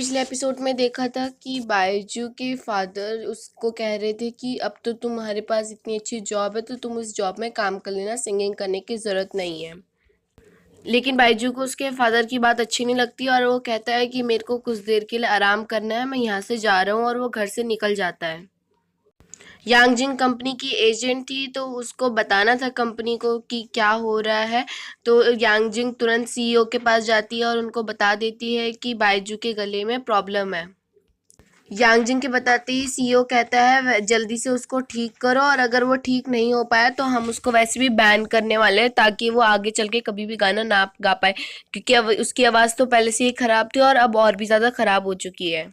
पिछले एपिसोड में देखा था कि बायजू के फादर उसको कह रहे थे कि अब तो तुम्हारे पास इतनी अच्छी जॉब है तो तुम उस जॉब में काम कर लेना, सिंगिंग करने की ज़रूरत नहीं है। लेकिन बायजू को उसके फादर की बात अच्छी नहीं लगती और वो कहता है कि मेरे को कुछ देर के लिए आराम करना है, मैं यहाँ से जा रहा हूँ, और वो घर से निकल जाता है। यांगजिंग कंपनी की एजेंट थी तो उसको बताना था कंपनी को कि क्या हो रहा है। तो यांगजिंग तुरंत सीईओ के पास जाती है और उनको बता देती है कि बायजू के गले में प्रॉब्लम है। यांगजिंग के बताते ही सीईओ कहता है जल्दी से उसको ठीक करो, और अगर वो ठीक नहीं हो पाया तो हम उसको वैसे भी बैन करने वाले हैं ताकि वो आगे चल के कभी भी गाना ना गा पाए, क्योंकि अब उसकी आवाज़ तो पहले से ही ख़राब थी और अब और भी ज़्यादा ख़राब हो चुकी है।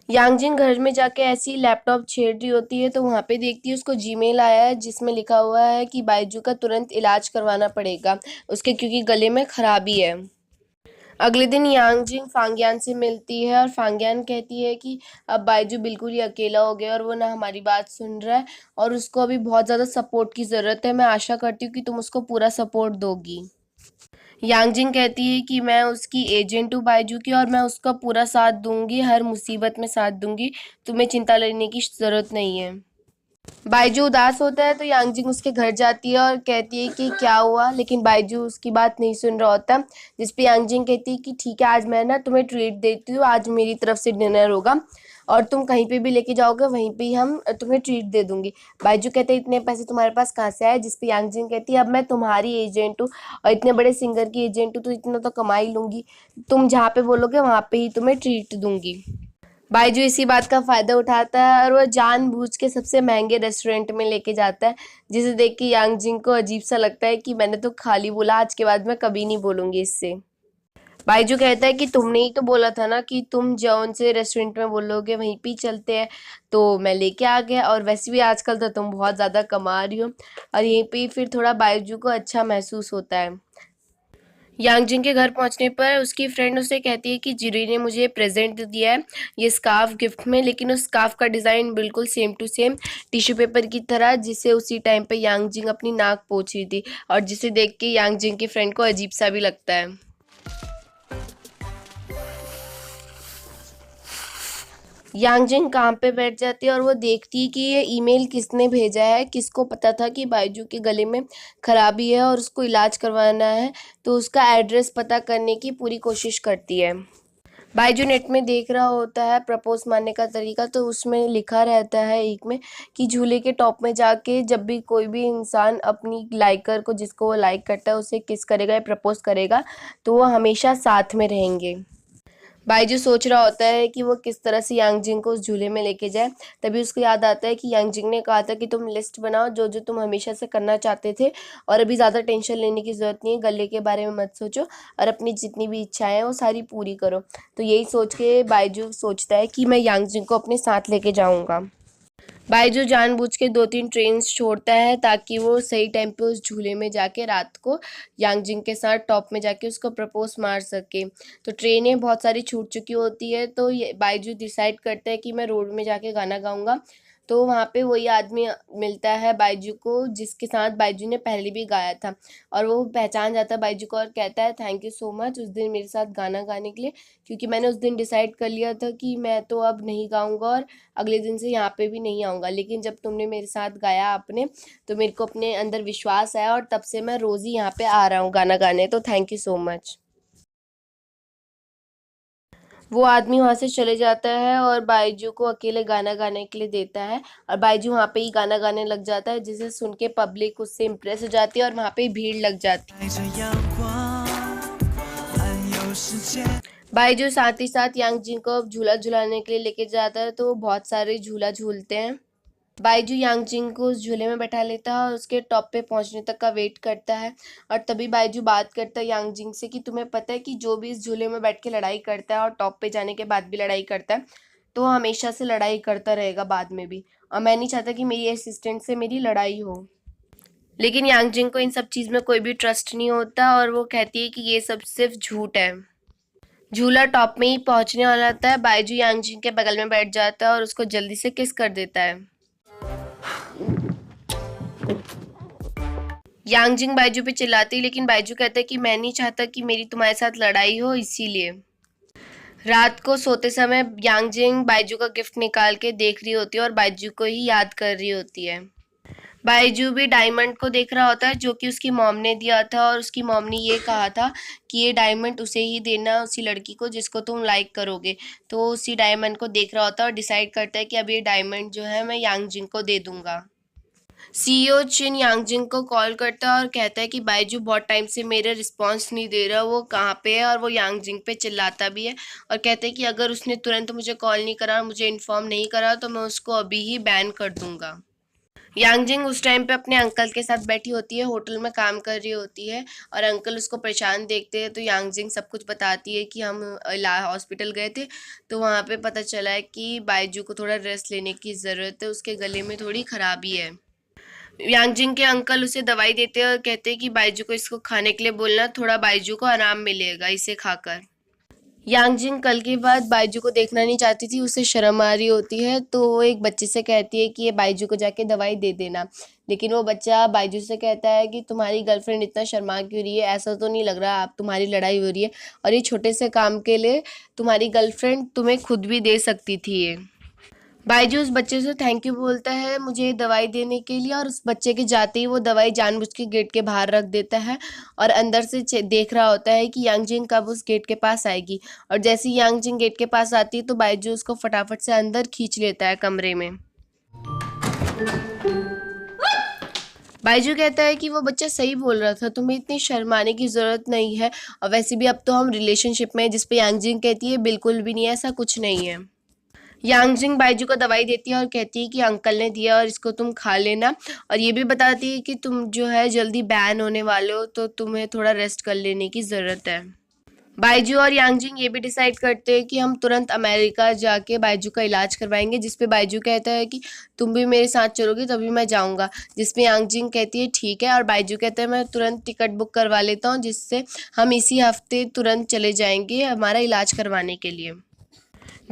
यांगजिंग घर में जाके ऐसी लैपटॉप छेड़ रही होती है तो वहाँ पे देखती है उसको जीमेल आया है जिसमें लिखा हुआ है कि बायजू का तुरंत इलाज करवाना पड़ेगा उसके, क्योंकि गले में खराबी है। अगले दिन यांगजिंग फांगियान से मिलती है और फांगियान कहती है कि अब बायजू बिल्कुल ही अकेला हो गया और वो ना हमारी बात सुन रहा है और उसको अभी बहुत ज़्यादा सपोर्ट की ज़रूरत है। मैं आशा करती हूँ कि तुम उसको पूरा सपोर्ट दोगी। यांगजिंग कहती है कि मैं उसकी एजेंट हूँ बायजू की, और मैं उसका पूरा साथ दूंगी, हर मुसीबत में साथ दूंगी, तुम्हें चिंता लेने की ज़रूरत नहीं है। बायजू उदास होता है तो यांगजिंग उसके घर जाती है और कहती है कि क्या हुआ, लेकिन बायजू उसकी बात नहीं सुन रहा होता। जिस पे यांगजिंग कहती है कि ठीक है, आज मैं ना तुम्हें ट्रीट देती हूँ, आज मेरी तरफ से डिनर होगा और तुम कहीं पे भी लेके जाओगे वहीं पे ही हम तुम्हें ट्रीट दे दूंगी। बायजू कहते हैं इतने पैसे तुम्हारे पास कहाँ से आए, जिस पे यांगजिंग कहती है अब मैं तुम्हारी एजेंट हूँ और इतने बड़े सिंगर की एजेंट हूँ तो इतना तो कमा ही लूंगी, तुम जहाँ पे बोलोगे वहाँ पे ही तुम्हें ट्रीट दूंगी। बायजू इसी बात का फ़ायदा उठाता है और वह जानबूझ के सबसे महंगे रेस्टोरेंट में लेके जाता है, जिसे देख के यांगजिंग को अजीब सा लगता है कि मैंने तो खाली बोला, आज के बाद मैं कभी नहीं बोलूँगी इससे। बायजू कहता है कि तुमने ही तो बोला था ना कि तुम जौन से रेस्टोरेंट में बोलोगे वहीं पे ही चलते हैं, तो मैं लेके आ गया, और वैसे भी आजकल तो तुम बहुत ज़्यादा कमा रही हो। और यहीं पे फिर थोड़ा बायजू को अच्छा महसूस होता है। यांगजिंग के घर पहुंचने पर उसकी फ्रेंड उसे कहती है कि जिरी ने मुझे प्रेजेंट दिया है ये स्कार्फ गिफ्ट में, लेकिन उस स्कार्फ का डिज़ाइन बिल्कुल same to same tissue paper की तरह, जिसे उसी टाइम पे यांगजिंग अपनी नाक पोंछ रही थी, और जिसे देख के यांगजिंग की फ्रेंड को अजीब सा भी लगता है। यांगजिंग काम पे बैठ जाती है और वो देखती है कि ये ईमेल किसने भेजा है, किसको पता था कि बायजू के गले में खराबी है और उसको इलाज करवाना है, तो उसका एड्रेस पता करने की पूरी कोशिश करती है। बायजू नेट में देख रहा होता है प्रपोज मारने का तरीका, तो उसमें लिखा रहता है एक में कि झूले के टॉप में जाके जब भी कोई भी इंसान अपनी लाइकर को, जिसको वो लाइक करता है, उसे किस करेगा या प्रपोज करेगा तो वो हमेशा साथ में रहेंगे। बायजू सोच रहा होता है कि वो किस तरह से यांगजिंग को उस झूले में लेके जाए, तभी उसको याद आता है कि यांगजिंग ने कहा था कि तुम लिस्ट बनाओ जो जो तुम हमेशा से करना चाहते थे, और अभी ज़्यादा टेंशन लेने की ज़रूरत नहीं है, गले के बारे में मत सोचो और अपनी जितनी भी इच्छाएं हैं वो सारी पूरी करो। तो यही सोच के बायजू सोचता है कि मैं यांगजिंग को अपने साथ लेके जाऊँगा। बायजू जानबूझ के 2-3 ट्रेन्स छोड़ता है ताकि वो सही टाइम पे उस झूले में जाके रात को यांगजिंग के साथ टॉप में जाके उसको प्रपोज मार सके। तो ट्रेनें बहुत सारी छूट चुकी होती है तो ये बायजू डिसाइड करता है कि मैं रोड में जाके गाना गाऊंगा। तो वहाँ पे वही आदमी मिलता है बायजू को जिसके साथ बायजू ने पहले भी गाया था, और वो पहचान जाता है बायजू को और कहता है थैंक यू सो मच उस दिन मेरे साथ गाना गाने के लिए, क्योंकि मैंने उस दिन डिसाइड कर लिया था कि मैं तो अब नहीं गाऊंगा और अगले दिन से यहाँ पे भी नहीं आऊँगा, लेकिन जब तुमने मेरे साथ गाया आपने, तो मेरे को अपने अंदर विश्वास आया और तब से मैं रोज़ ही यहाँ पे आ रहा हूँ गाना गाने, तो थैंक यू सो मच। वो आदमी वहाँ से चले जाता है और बायजू को अकेले गाना गाने के लिए देता है, और बायजू वहाँ पे ही गाना गाने लग जाता है, जिसे सुन के पब्लिक उससे इम्प्रेस हो जाती है और वहाँ पे भीड़ लग जाती है। बायजू साथ ही साथ यांगजिंग को झूला झुलाने के लिए लेके जाता है, तो वो बहुत सारे झूला झूलते हैं। बायजू यांगजिंग को उस झूले में बैठा लेता है और उसके टॉप पे पहुंचने तक का वेट करता है, और तभी बायजू बात करता है यांगजिंग से कि तुम्हें पता है कि जो भी इस झूले में बैठ के लड़ाई करता है और टॉप पे जाने के बाद भी लड़ाई करता है, तो वो हमेशा से लड़ाई करता रहेगा बाद में भी, और मैं नहीं चाहता कि मेरी असिस्टेंट से मेरी लड़ाई हो। लेकिन यांगजिंग को इन सब चीज़ में कोई भी ट्रस्ट नहीं होता और वो कहती है कि ये सब सिर्फ झूठ है। झूला टॉप में ही पहुंचने वाला होता है, बायजू यांगजिंग के बगल में बैठ जाता है और उसको जल्दी से किस कर देता है। यांगजिंग बायजू पे चिल्लाती है, लेकिन बायजू कहता है कि मैं नहीं चाहता कि मेरी तुम्हारे साथ लड़ाई हो, इसीलिए। रात को सोते समय यांगजिंग बाइजू का गिफ्ट निकाल के देख रही होती है और बाइजू को ही याद कर रही होती है। बाइजू भी डायमंड को देख रहा होता है जो कि उसकी मॉम ने दिया था, और उसकी मॉम ने ये कहा था कि ये डायमंड उसे ही देना, उसी लड़की को जिसको तुम लाइक करोगे। तो वो उसी डायमंड को देख रहा होता है और डिसाइड करता है कि अब ये डायमंड जो है मैं यांगजिंग को दे दूंगा। सीईओ चिन यांगजिंग को कॉल करता है और कहता है कि बाइजू बहुत टाइम से मेरे रिस्पांस नहीं दे रहा, वो कहाँ पे है, और वो यांगजिंग पे चिल्लाता भी है और कहता है कि अगर उसने तुरंत मुझे कॉल नहीं करा और मुझे इन्फॉर्म नहीं करा तो मैं उसको अभी ही बैन कर दूंगा। यांगजिंग उस टाइम पे अपने अंकल के साथ बैठी होती है, होटल में काम कर रही होती है, और अंकल उसको परेशान देखते हैं तो यांगजिंग सब कुछ बताती है कि हम हॉस्पिटल गए थे तो वहाँ पे पता चला है कि बाइजू को थोड़ा रेस्ट लेने की ज़रूरत है, उसके गले में थोड़ी खराबी है। यांगजिंग के अंकल उसे दवाई देते हैं और कहते हैं कि बाइजू को इसको खाने के लिए बोलना, थोड़ा बाइजू को आराम मिलेगा इसे खाकर। यांगजिंग कल के बाद बाइजू को देखना नहीं चाहती थी, उसे शर्म आ रही होती है तो वो एक बच्चे से कहती है कि ये बाइजू को जाके दवाई दे देना। लेकिन वो बच्चा बाइजू से कहता है कि तुम्हारी गर्लफ्रेंड इतना शर्मा क्यों रही है, ऐसा तो नहीं लग रहा आप तुम्हारी लड़ाई हो रही है, और ये छोटे से काम के लिए तुम्हारी गर्लफ्रेंड तुम्हें खुद भी दे सकती थी ये। बाइजू उस बच्चे से थैंक यू बोलता है मुझे दवाई देने के लिए, और उस बच्चे के जाते ही वो दवाई जानबूझ के गेट के बाहर रख देता है और अंदर से देख रहा होता है कि यांगजिंग कब उस गेट के पास आएगी। और जैसे ही यांगजिंग गेट के पास आती है तो बाइजू उसको फटाफट से अंदर खींच लेता है कमरे में। बाइजू कहता है कि वो बच्चा सही बोल रहा था, तुम्हें इतनी शर्माने की ज़रूरत नहीं है, और वैसे भी अब तो हम रिलेशनशिप में हैं, जिस पे यांगजिंग कहती है बिल्कुल भी नहीं है, ऐसा कुछ नहीं है। यांगजिंग बाइजू को दवाई देती है और कहती है कि अंकल ने दिया और इसको तुम खा लेना, और ये भी बताती है कि तुम जो है जल्दी बैन होने वाले हो तो तुम्हें थोड़ा रेस्ट कर लेने की ज़रूरत है। बाइजू और यांगजिंग ये भी डिसाइड करते हैं कि हम तुरंत अमेरिका जाके बाइजू का इलाज करवाएंगे, जिस पे बाइजू कहता है कि तुम भी मेरे साथ चलोगी तभी मैं जाऊंगा, जिसमें यांगजिंग कहती है ठीक है, और बाइजू कहता है मैं तुरंत टिकट बुक करवा लेता हूँ जिससे हम इसी हफ्ते तुरंत चले जाएंगे हमारा इलाज करवाने के लिए।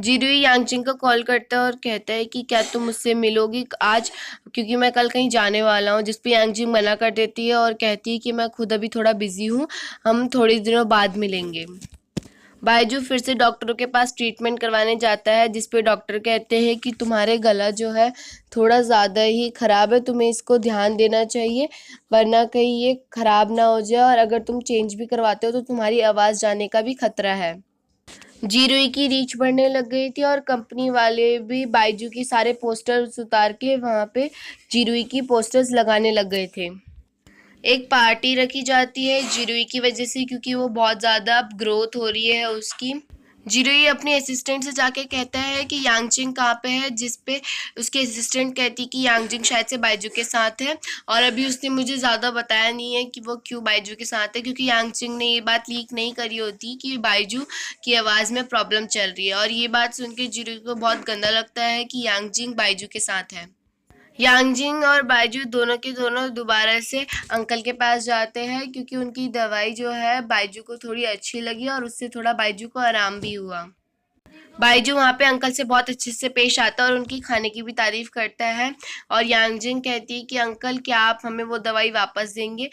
जिरुई यांगजिंग को कॉल करता है और कहता है कि क्या तुम मुझसे मिलोगी आज, क्योंकि मैं कल कहीं जाने वाला हूँ, जिस पे यांगजिंग मना कर देती है और कहती है कि मैं खुद अभी थोड़ा बिजी हूँ, हम थोड़ी दिनों बाद मिलेंगे। बाइजू फिर से डॉक्टरों के पास ट्रीटमेंट करवाने जाता है, जिस पे डॉक्टर कहते हैं कि तुम्हारे गला जो है थोड़ा ज़्यादा ही ख़राब है, तुम्हें इसको ध्यान देना चाहिए वरना कहीं ये ख़राब ना हो जाए, और अगर तुम चेंज भी करवाते हो तो तुम्हारी आवाज़ जाने का भी खतरा है। जीरोई की रीच बढ़ने लग गई थी और कंपनी वाले भी बाइजू की सारे पोस्टर्स उतार के वहाँ पे जीरोई की पोस्टर्स लगाने लग गए थे। एक पार्टी रखी जाती है जीरोई की वजह से, क्योंकि वो बहुत ज़्यादा अब ग्रोथ हो रही है उसकी। जीरोई अपने असिस्टेंट से जाके कहता है कि यांगजिंग कहाँ पे है, जिस पे उसके असिस्टेंट कहती कि यांगजिंग शायद से बाइजू के साथ है, और अभी उसने मुझे ज़्यादा बताया नहीं है कि वो क्यों बाइजू के साथ है, क्योंकि यांगजिंग ने ये बात लीक नहीं करी होती कि बाइजू की आवाज़ में प्रॉब्लम चल रही है। और ये बात सुन के जीरोई को बहुत गंदा लगता है कि यांगजिंग बाइजू के साथ है। यांगजिंग और बाइजू दोनों के दोनों दोबारा से अंकल के पास जाते हैं, क्योंकि उनकी दवाई जो है बाइजू को थोड़ी अच्छी लगी और उससे थोड़ा बाइजू को आराम भी हुआ। बाइजू वहाँ पे अंकल से बहुत अच्छे से पेश आता है और उनकी खाने की भी तारीफ करता है, और यांगजिंग कहती है कि अंकल क्या आप हमें वो दवाई वापस देंगे,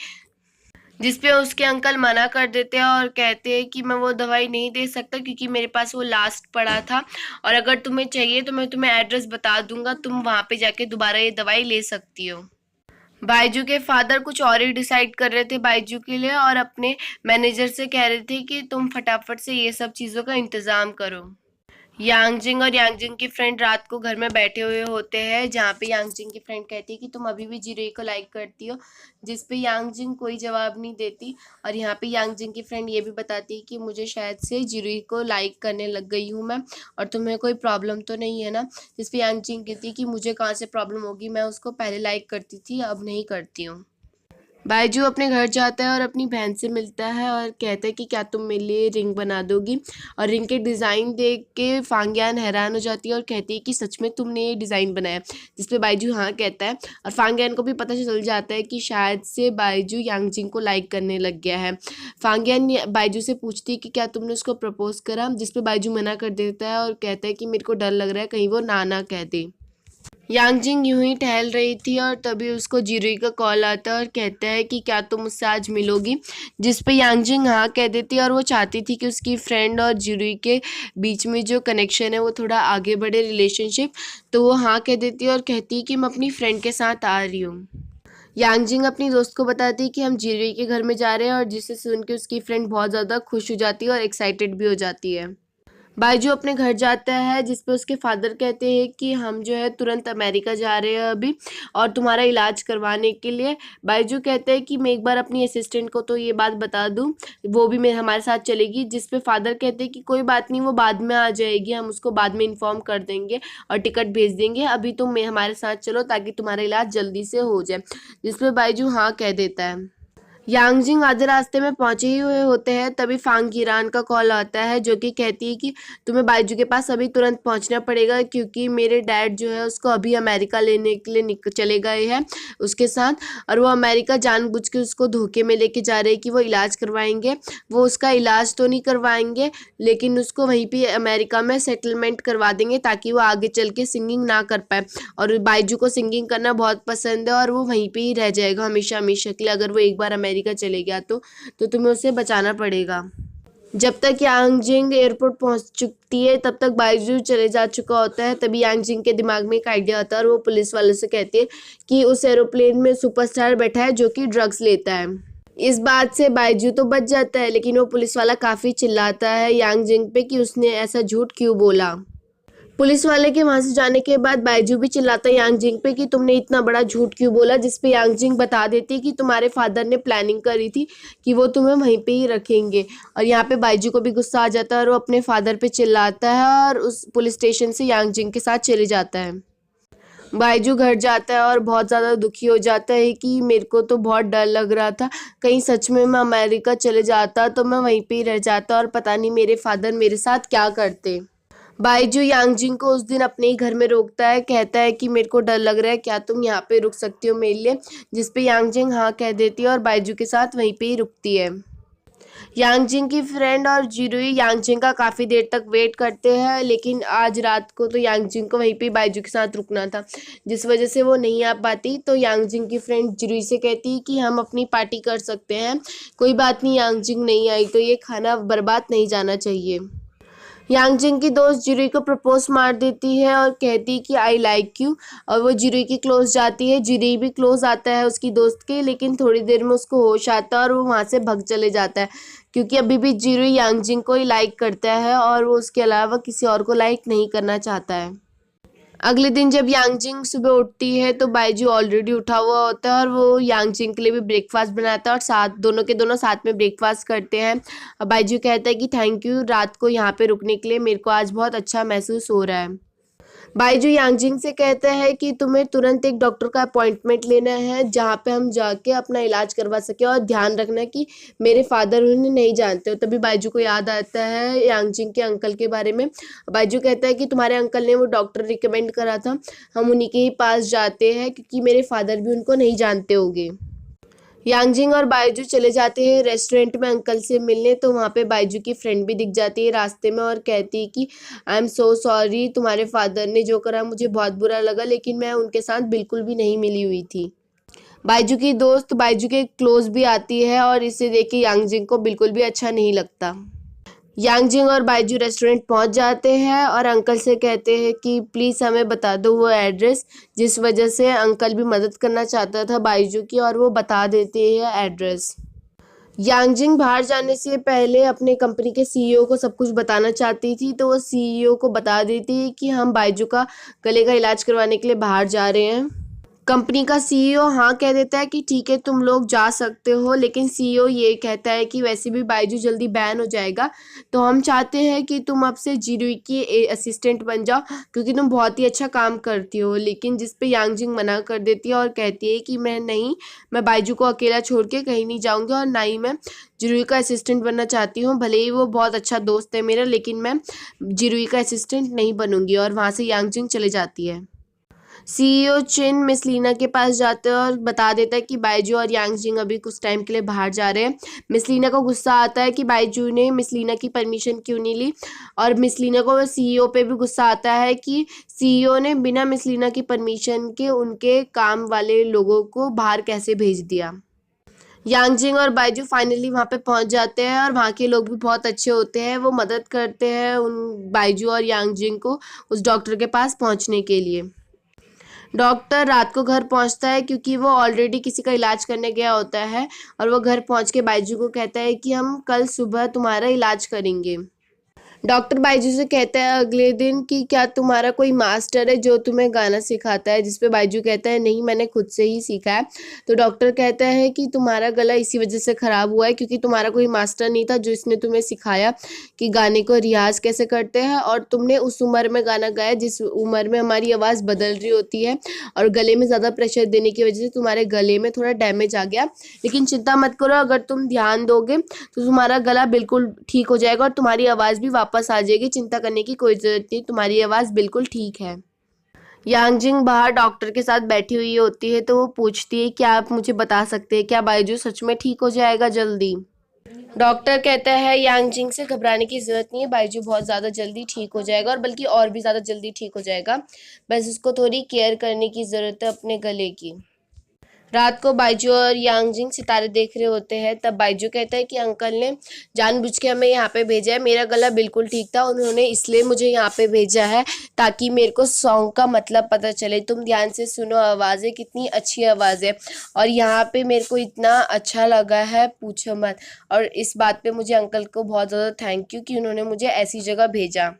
जिस पे उसके अंकल मना कर देते हैं और कहते हैं कि मैं वो दवाई नहीं दे सकता क्योंकि मेरे पास वो लास्ट पड़ा था, और अगर तुम्हें चाहिए तो मैं तुम्हें एड्रेस बता दूंगा, तुम वहाँ पे जाके दोबारा ये दवाई ले सकती हो। बाइजू के फादर कुछ और ही डिसाइड कर रहे थे बाइजू के लिए, और अपने मैनेजर से कह रहे थे कि तुम फटाफट से ये सब चीज़ों का इंतज़ाम करो। यांगजिंग और यांगजिंग की फ्रेंड रात को घर में बैठे हुए होते हैं, जहाँ पे यांगजिंग की फ्रेंड कहती है कि तुम अभी भी जीरोई को लाइक करती हो, जिस पे यांगजिंग कोई जवाब नहीं देती, और यहाँ पे यांगजिंग की फ्रेंड ये भी बताती है कि मुझे शायद से जीरोई को लाइक करने लग गई हूँ मैं, और तुम्हें कोई प्रॉब्लम तो नहीं है ना, जिस पे यांगजिंग कहती है कि मुझे कहाँ से प्रॉब्लम होगी, मैं उसको पहले लाइक करती थी अब नहीं करती हूँ। बाइजू अपने घर जाता है और अपनी बहन से मिलता है और कहता है कि क्या तुम मेरे लिए रिंग बना दोगी, और रिंग के डिज़ाइन देख के फांगियान हैरान हो जाती है और कहती है कि सच में तुमने ये डिज़ाइन बनाया, जिस पे बाइजू हाँ कहता है, और फांगियान को भी पता चल जाता है कि शायद से बाइजू यांगजिंग को लाइक करने लग गया है। फांगियान बाइजू से पूछती है कि क्या तुमने उसको प्रपोज़ करा, जिस पे बाइजू मना कर देता है और कहता है कि मेरे को डर लग रहा है कहीं वो ना कह दे। यांगजिंग यूं ही टहल रही थी और तभी उसको जिरुई का कॉल आता है और कहता है कि क्या तुम मुझसे आज मिलोगी, जिस पे यांगजिंग हाँ कह देती है और वो चाहती थी कि उसकी फ्रेंड और जिरुई के बीच में जो कनेक्शन है वो थोड़ा आगे बढ़े रिलेशनशिप। तो वो हाँ कह देती है और कहती है कि मैं अपनी फ्रेंड के साथ आ रही हूँ। यांगजिंग अपनी दोस्त को बताती है कि हम जिरुई के घर में जा रहे हैं और जिसे सुन के उसकी फ्रेंड बहुत ज़्यादा खुश हो जाती है और एक्साइटेड भी हो जाती है। बाइजू अपने घर जाता है जिस पे उसके फादर कहते हैं कि हम जो है तुरंत अमेरिका जा रहे हैं अभी और तुम्हारा इलाज करवाने के लिए। बाइजू कहते हैं कि मैं एक बार अपनी असिस्टेंट को तो ये बात बता दूं, वो भी मेरे हमारे साथ चलेगी, जिस पे फादर कहते हैं कि कोई बात नहीं, वो बाद में आ जाएगी, हम उसको बाद में इन्फॉर्म कर देंगे और टिकट भेज देंगे, अभी तुम हमारे साथ चलो ताकि तुम्हारा इलाज जल्दी से हो जाए। जिस पे बाइजू हाँ कह देता है। यांगजिंग आधे रास्ते में पहुंचे ही हुए होते हैं तभी फांग ईरान का कॉल आता है जो कि कहती है कि तुम्हें बाइजू के पास अभी तुरंत पहुंचना पड़ेगा क्योंकि मेरे डैड जो है उसको अभी अमेरिका लेने के लिए चले गए हैं उसके साथ, और वो अमेरिका जानबूझ के उसको धोखे में लेके जा रहे हैं कि वो इलाज करवाएंगे। वो उसका इलाज तो नहीं करवाएंगे लेकिन उसको वहीं पे अमेरिका में सेटलमेंट करवा देंगे ताकि वो आगे चल के सिंगिंग ना कर पाए। और बाइजू को सिंगिंग करना बहुत पसंद है और वो वहीं पे ही रह जाएगा हमेशा हमेशा के लिए अगर वो एक बार अमेरिका चले गया तो तुम्हें उसे बचाना पड़ेगा। जब तक यांगजिंग एयरपोर्ट पहुंच चुकती है तब तक बाइजू चले जा चुका होता है। तभी यांगजिंग के दिमाग में एक आइडिया आता है और वो पुलिस वालों से कहती है कि उस एरोप्लेन में सुपरस्टार बैठा है जो कि ड्रग्स लेता है। इस बात से बाइजू तो बच जाता है लेकिन वो पुलिस वाला काफ़ी चिल्लाता है यांगजिंग पे कि उसने ऐसा झूठ क्यों बोला। पुलिस वाले के वहां से जाने के बाद बाइजू भी चिल्लाता है यांगजिंग पे कि तुमने इतना बड़ा झूठ क्यों बोला, जिस पे यांगजिंग बता देती है कि तुम्हारे फादर ने प्लानिंग करी थी कि वो तुम्हें वहीं पे ही रखेंगे। और यहाँ पे बाइजू को भी गुस्सा आ जाता है और वो अपने फादर पे चिल्लाता है और उस पुलिस स्टेशन से यांगजिंग के साथ चले जाता है। बाइजू घर जाता है और बहुत ज़्यादा दुखी हो जाता है कि मेरे को तो बहुत डर लग रहा था, कहीं सच में मैं अमेरिका चले जाता तो मैं वहीं पे ही रह जाता और पता नहीं मेरे फादर मेरे साथ क्या करते। बाइजू यांगजिंग को उस दिन अपने ही घर में रोकता है, कहता है कि मेरे को डर लग रहा है, क्या तुम यहाँ पे रुक सकती हो मेरे लिए, जिस पे यांगजिंग हाँ कह देती है और बाइजू के साथ वहीं पे ही रुकती है। यांगजिंग की फ्रेंड और जिरुई यांगजिंग का काफ़ी देर तक वेट करते हैं लेकिन आज रात को तो यांगजिंग को वहीं पे बाइजू के साथ रुकना था, जिस वजह से वो नहीं आ पाती। तो यांगजिंग की फ्रेंड जिरुई से कहती है कि हम अपनी पार्टी कर सकते हैं, कोई बात नहीं, यांगजिंग नहीं आई तो ये खाना बर्बाद नहीं जाना चाहिए। यांगजिंग की दोस्त जिरुई को प्रपोज मार देती है और कहती है कि आई लाइक यू, और वो जिरुई के क्लोज जाती है। जिरुई भी क्लोज आता है उसकी दोस्त के, लेकिन थोड़ी देर में उसको होश आता है और वो वहाँ से भग चले जाता है क्योंकि अभी भी जिरुई यांगजिंग को ही लाइक करता है और वो उसके अलावा किसी और को लाइक नहीं करना चाहता है। अगले दिन जब यांगजिंग सुबह उठती है तो बाइजू ऑलरेडी उठा हुआ होता है और वो यांगजिंग के लिए भी ब्रेकफास्ट बनाता है और साथ दोनों के दोनों साथ में ब्रेकफास्ट करते हैं। बाइजू कहता है कि थैंक यू रात को यहाँ पे रुकने के लिए, मेरे को आज बहुत अच्छा महसूस हो रहा है। बाइजू यांगजिंग से कहता है कि तुम्हें तुरंत एक डॉक्टर का अपॉइंटमेंट लेना है जहाँ पे हम जाके अपना इलाज करवा सके, और ध्यान रखना कि मेरे फादर उन्हें नहीं जानते हो। तभी बाइजू को याद आता है यांगजिंग के अंकल के बारे में। बाइजू कहता है कि तुम्हारे अंकल ने वो डॉक्टर रिकमेंड करा था, हम उन्हीं के ही पास जाते हैं क्योंकि मेरे फादर भी उनको नहीं जानते होंगे। यांगजिंग और बाइजू चले जाते हैं रेस्टोरेंट में अंकल से मिलने, तो वहाँ पे बाइजू की फ्रेंड भी दिख जाती है रास्ते में और कहती है कि आई एम सो सॉरी, तुम्हारे फादर ने जो करा मुझे बहुत बुरा लगा लेकिन मैं उनके साथ बिल्कुल भी नहीं मिली हुई थी। बाइजू की दोस्त बाइजू के क्लोज भी आती है और इसे देख के यांगजिंग को बिल्कुल भी अच्छा नहीं लगता। यांगजिंग और बाइजू रेस्टोरेंट पहुंच जाते हैं और अंकल से कहते हैं कि प्लीज़ हमें बता दो वो एड्रेस, जिस वजह से अंकल भी मदद करना चाहता था बाइजू की और वो बता देते हैं एड्रेस। यांगजिंग बाहर जाने से पहले अपने कंपनी के सीईओ को सब कुछ बताना चाहती थी, तो वो सीईओ को बता देती है कि हम बाइजू का गले का इलाज करवाने के लिए बाहर जा रहे हैं। कंपनी का सीईओ हाँ कह देता है कि ठीक है तुम लोग जा सकते हो, लेकिन सीईओ ये कहता है कि वैसे भी बाइजू जल्दी बैन हो जाएगा, तो हम चाहते हैं कि तुम अब से जिरुई की असिस्टेंट बन जाओ क्योंकि तुम बहुत ही अच्छा काम करती हो। लेकिन जिस पे यांगजिंग मना कर देती है और कहती है कि मैं बाइजू को अकेला छोड़ के कहीं नहीं जाऊँगी और ना ही मैं जिरुई का असिस्टेंट बनना चाहती हूँ, भले ही वो बहुत अच्छा दोस्त है मेरा, लेकिन मैं जिरुई का असिस्टेंट नहीं बनूंगी। और वहाँ से यांगजिंग चले जाती है। सीईओ चिन मिस लीना के पास जाता है और बता देता है कि बायजू और यांगजिंग अभी कुछ टाइम के लिए बाहर जा रहे हैं। मिस लीना को गुस्सा आता है कि बायजू ने मिस लीना की परमिशन क्यों नहीं ली, और मिस लीना को सीईओ पे भी गुस्सा आता है कि सीईओ ने बिना मिस लीना की परमिशन के उनके काम वाले लोगों को बाहर कैसे भेज दिया। यांगजिंग और बायजू फाइनली वहाँ पे पहुँच जाते हैं और वहाँ के लोग भी बहुत अच्छे होते हैं। वो मदद करते हैं उन बायजू और यांगजिंग को उस डॉक्टर के पास पहुँचने के लिए। डॉक्टर रात को घर पहुंचता है क्योंकि वो ऑलरेडी किसी का इलाज करने गया होता है, और वो घर पहुंच के बायजू को कहता है कि हम कल सुबह तुम्हारा इलाज करेंगे। डॉक्टर बायजू से कहता है अगले दिन कि क्या तुम्हारा कोई मास्टर है जो तुम्हें गाना सिखाता है, जिस पे बायजू कहता है नहीं, मैंने खुद से ही सीखा है। तो डॉक्टर कहता है कि तुम्हारा गला इसी वजह से ख़राब हुआ है क्योंकि तुम्हारा कोई मास्टर नहीं था जो इसने तुम्हें सिखाया कि गाने को रियाज कैसे करते हैं, और तुमने उस उम्र में गाना गाया जिस उम्र में हमारी आवाज़ बदल रही होती है, और गले में ज़्यादा प्रेशर देने की वजह से तुम्हारे गले में थोड़ा डैमेज आ गया। लेकिन चिंता मत करो, अगर तुम ध्यान दोगे तो तुम्हारा गला बिल्कुल ठीक हो जाएगा और तुम्हारी आवाज़ भी वापस आ जाएगी। चिंता करने की कोई ज़रूरत नहीं, तुम्हारी आवाज़ बिल्कुल ठीक है। यांगजिंग बाहर डॉक्टर के साथ बैठी हुई होती है तो वो पूछती है क्या आप मुझे बता सकते हैं क्या बायजू सच में ठीक हो जाएगा जल्दी। डॉक्टर कहता है यांगजिंग से घबराने की ज़रूरत नहीं है, बायजू बहुत ज़्यादा जल्दी ठीक हो जाएगा, और बल्कि और भी ज़्यादा जल्दी ठीक हो जाएगा। बस उसको थोड़ी केयर करने की ज़रूरत है अपने गले की। रात को बायजू और यांगजिंग सितारे देख रहे होते हैं। तब बायजू कहता है कि अंकल ने जानबूझ के हमें यहाँ पे भेजा है, मेरा गला बिल्कुल ठीक था, उन्होंने इसलिए मुझे यहाँ पे भेजा है ताकि मेरे को सॉन्ग का मतलब पता चले। तुम ध्यान से सुनो, आवाज़ें कितनी अच्छी आवाज़ है, और यहाँ पे मेरे को इतना अच्छा लगा है पूछो मत। और इस बात पे मुझे अंकल को बहुत ज़्यादा थैंक यू कि उन्होंने मुझे ऐसी जगह भेजा।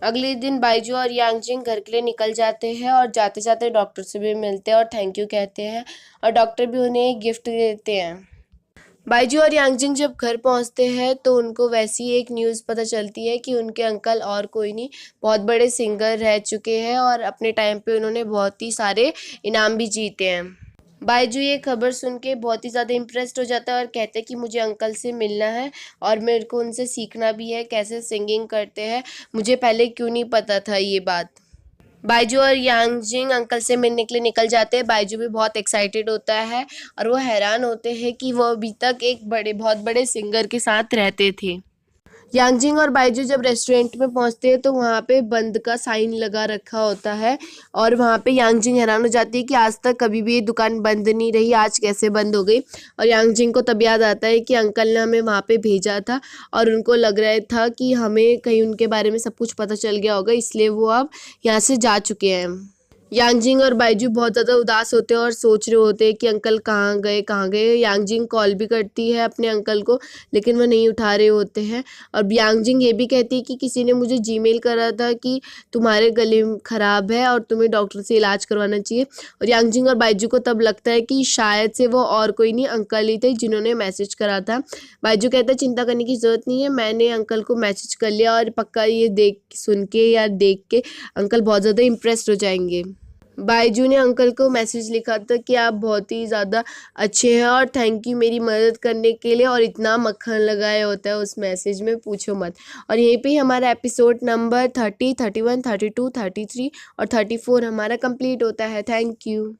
अगले दिन बायजू और यांगजिंग घर के लिए निकल जाते हैं और जाते जाते डॉक्टर से भी मिलते हैं और थैंक यू कहते हैं, और डॉक्टर भी उन्हें एक गिफ्ट देते हैं। बायजू और यांगजिंग जब घर पहुंचते हैं तो उनको वैसी एक न्यूज़ पता चलती है कि उनके अंकल और कोई नहीं, बहुत बड़े सिंगर रह चुके हैं और अपने टाइम पे उन्होंने बहुत ही सारे इनाम भी जीते हैं। बायजू ये खबर सुन के बहुत ही ज़्यादा इम्प्रेस्ड हो जाता है और कहते हैं कि मुझे अंकल से मिलना है और मेरे को उनसे सीखना भी है कैसे सिंगिंग करते हैं, मुझे पहले क्यों नहीं पता था ये बात। बायजू और यांगजिंग अंकल से मिलने के लिए निकल जाते हैं। बायजू भी बहुत एक्साइटेड होता है और वो हैरान होते हैं कि वो अभी तक एक बहुत बड़े सिंगर के साथ रहते थे। यांगजिंग और बायजू जब रेस्टोरेंट में पहुंचते हैं तो वहाँ पे बंद का साइन लगा रखा होता है, और वहाँ पे यांगजिंग हैरान हो जाती है कि आज तक कभी भी ये दुकान बंद नहीं रही, आज कैसे बंद हो गई। और यांगजिंग को तब याद आता है कि अंकल ने हमें वहाँ पे भेजा था और उनको लग रहा था कि हमें कहीं उनके बारे में सब कुछ पता चल गया होगा, इसलिए वो अब यहाँ से जा चुके हैं। यांगजिंग और बायजू बहुत ज़्यादा उदास होते हैं और सोच रहे होते हैं कि अंकल कहाँ गए कहाँ गए। यांगजिंग कॉल भी करती है अपने अंकल को, लेकिन वो नहीं उठा रहे होते हैं। और यांगजिंग ये भी कहती है कि किसी ने मुझे जीमेल करा था कि तुम्हारे गले ख़राब है और तुम्हें डॉक्टर से इलाज करवाना चाहिए। और यांगजिंग और बायजू को तब लगता है कि शायद से वो और कोई नहीं, अंकल ही थे जिन्होंने मैसेज करा था। बायजू कहता है चिंता करने की ज़रूरत नहीं है, मैंने अंकल को मैसेज कर लिया और पक्का ये सुन के या देख के अंकल बहुत ज़्यादा इम्प्रेस्ड हो जाएंगे। बायजू ने अंकल को मैसेज लिखा था कि आप बहुत ही ज़्यादा अच्छे हैं और थैंक यू मेरी मदद करने के लिए, और इतना मक्खन लगाया होता है उस मैसेज में पूछो मत। और यहीं पे ही हमारा एपिसोड नंबर 30, 31, 32, 33 और 34 हमारा कंप्लीट होता है। Thank you.